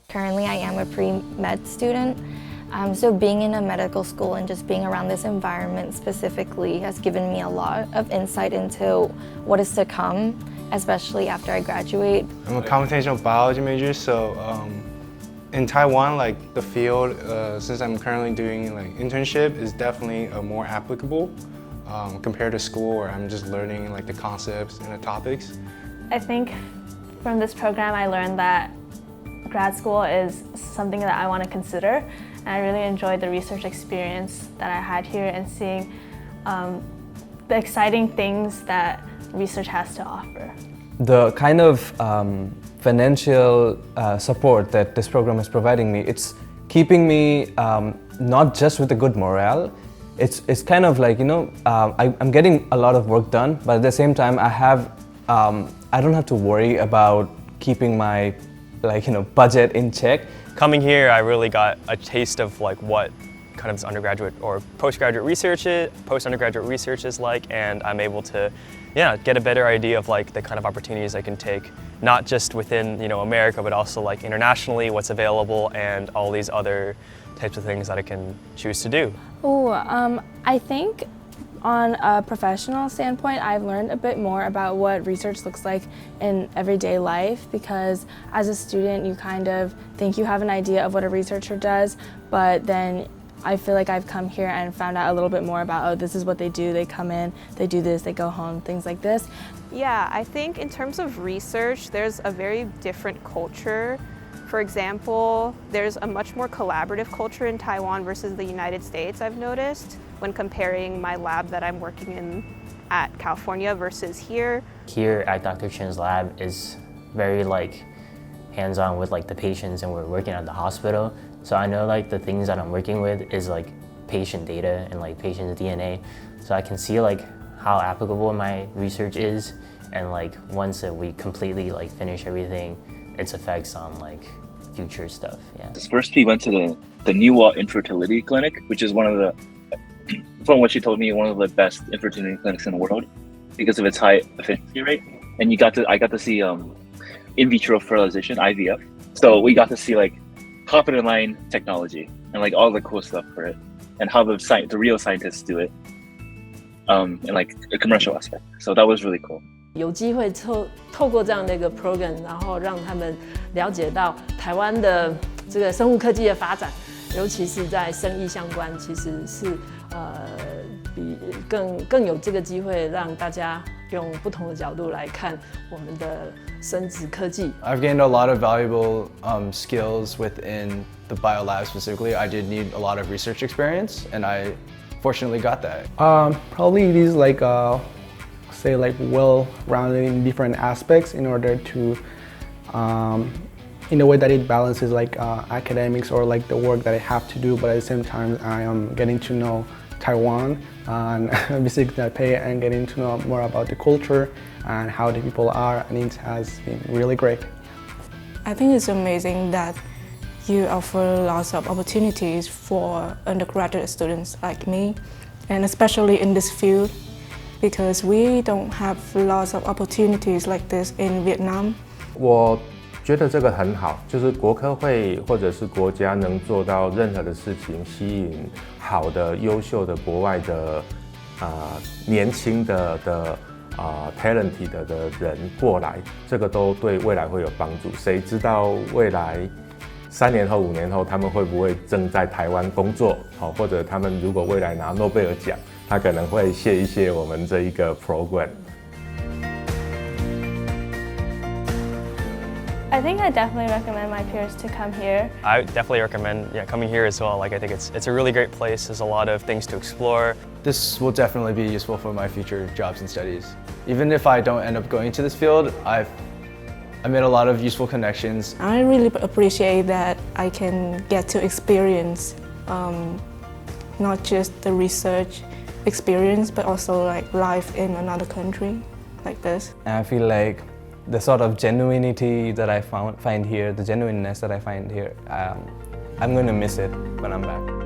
Currently, I am a pre-med student, so being in a medical school and just being around this environment specifically has given me a lot of insight into what is to come, especially after I graduate. I'm a computational biology major, so in Taiwan, like the field, since I'm currently doing like internship, is definitely more applicable compared to school where I'm just learning like the concepts and the topics. I think from this program I learned that grad school is something that I want to consider, and I really enjoyed the research experience that I had here and seeing the exciting things that research has to offer. The kind of financial support that this program is providing me, it's keeping me not just with a good morale. It's kind of like, you know, I'm getting a lot of work done, but at the same time I don't have to worry about keeping my budget in check. Coming here, I really got a taste of like what kind of this undergraduate or postgraduate research is like, and I'm able to get a better idea of like the kind of opportunities I can take, not just within America, but also like internationally, what's available, and all these other types of things that I can choose to do. I think on a professional standpoint, I've learned a bit more about what research looks like in everyday life, because as a student you kind of think you have an idea of what a researcher does, but then I feel like I've come here and found out a little bit more about, oh, this is what they do. They come in, they do this, they go home, things like this. Yeah, I think in terms of research, there's a very different culture. For example, there's a much more collaborative culture in Taiwan versus the United States, I've noticed, when comparing my lab that I'm working in at California versus here. Here at Dr. Chen's lab is very hands-on with the patients, and we're working at the hospital. So I know the things that I'm working with is patient data and patient's DNA. So I can see how applicable my research is, and once we completely finish everything, its effects on future stuff. Yeah. First we went to the New Infertility Clinic, which is one of the, from what she told me, one of the best infertility clinics in the world because of its high efficiency rate. And I got to see in vitro fertilization, IVF. So we got to see confident line technology and all the cool stuff for it, and how the real scientists do it in a commercial aspect. So that was really cool. 有机会透过这样的一个 program， 然后让他们了解到台湾的这个生物科技的发展，尤其是在生医相关，其实是比更有这个机会让大家用不同的角度来看我们的生殖科技。 I've gained a lot of valuable skills within the bio lab specifically. I did need a lot of research experience, and I fortunately got that. Probably it is say well-rounded in different aspects in order to in a way that it balances academics or the work that I have to do, but at the same time I am getting to know Taiwan and visiting Taipei and getting to know more about the culture and how the people are, and it has been really great. I think it's amazing that you offer lots of opportunities for undergraduate students like me, and especially in this field, because we don't have lots of opportunities like this in Vietnam. 我觉得这个很好，就是国科会或者是国家能做到任何的事情，吸引好的、优秀的国外的年轻的talented 的人过来，这个都对未来会有帮助。谁知道未来3年后、5年后，他们会不会正在台湾工作？或者他们如果未来拿诺贝尔奖，他可能会谢一谢我们这一个 program。 I think I definitely recommend my peers to come here. I definitely recommend coming here as well. I think it's a really great place. There's a lot of things to explore. This will definitely be useful for my future jobs and studies. Even if I don't end up going to this field, I made a lot of useful connections. I really appreciate that I can get to experience not just the research experience, but also life in another country like this. And I feel like the sort of genuinity that I find here, the genuineness that I find here, I'm going to miss it when I'm back.